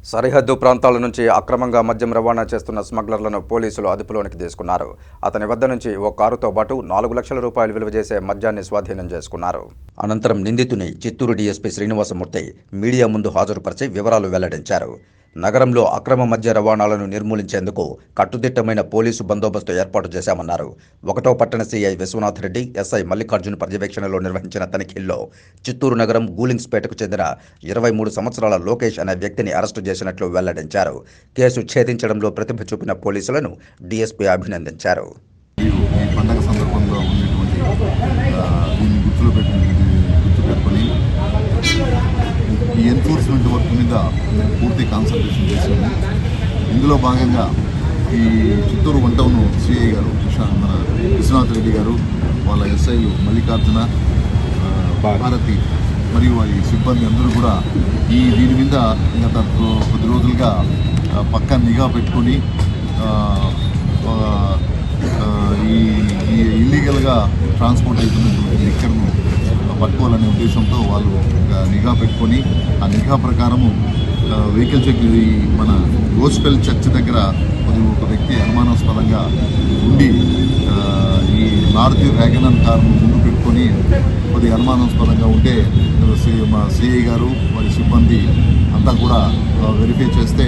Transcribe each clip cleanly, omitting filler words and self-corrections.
సరిహద్దు ప్రాంతాల నుంచి అక్రమంగా మద్యం రవాణా చేస్తున్న స్మగ్లర్లను పోలీసులు అదుపులోనికి తీసుకున్నారు. అతని వద్ద నుంచి ఓ కారుతో పాటు 4 లక్షల రూపాయలు విలువ చేసే మద్యాన్ని స్వాధీనం చేసుకున్నారు. అనంతరం నిందితుని చిత్తూరు డీఎస్పీ శ్రీనివాసమూర్తి మీడియా ముందు హాజరుపరిచి వివరాలు వెల్లడించారు. నగరంలో అక్రమ మద్య రవాణాలను నిర్మూలించేందుకు కట్టుదిట్టమైన పోలీసు బందోబస్తు ఏర్పాటు చేశామన్నారు. 1వ పట్టణ సీఐ విశ్వనాథ్ రెడ్డి, ఎస్ఐ మల్లికార్జున్ పర్యవేక్షణలో నిర్వహించిన తనిఖీల్లో చిత్తూరు నగరం గూలింగ్స్పేటకు చెందిన 23 సంవత్సరాల లోకేష్ అనే వ్యక్తిని అరెస్టు చేసినట్లు వెల్లడించారు. కేసు ఛేదించడంలో ప్రతిభ చూపిన పోలీసులను డీఎస్పీ అభినందించారు. ఈ ఎన్ఫోర్స్మెంట్ వర్క్ మీద పూర్తి కాన్సన్ట్రేషన్ చేశాము. ఇందులో భాగంగా ఈ చిత్తూరు 1 టౌన్ సిఐ గారు మన విశ్వనాథ్ రెడ్డి గారు, వాళ్ళ ఎస్ఐలు మల్లికార్జున, భారతి మరియు వారి సిబ్బంది అందరూ కూడా దీని మీద గత కొద్ది రోజులుగా పక్కా నిఘా పెట్టుకొని ఈ ఇల్లీగల్గా ట్రాన్స్పోర్ట్ అవుతున్నటువంటి లిక్కర్ను పట్టుకోవాలనే ఉద్దేశంతో వాళ్ళు నిఘా పెట్టుకొని ఆ నిఘా ప్రకారము వెహికల్ చెక్ మన గోస్పెల్ చర్చ్ దగ్గర ఒక వ్యక్తి అనుమానాస్పదంగా ఉండి ఈ మారుతి వ్యాగనర్ కారును ముందు పెట్టుకొని కొద్దిగా అనుమానాస్పదంగా ఉంటే మా సిఐ గారు వారి సిబ్బంది అంతా కూడా వెరిఫై చేస్తే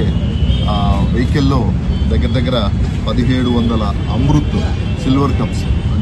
ఆ వెహికల్లో దగ్గర 1700 అమృత్ సిల్వర్ కప్స్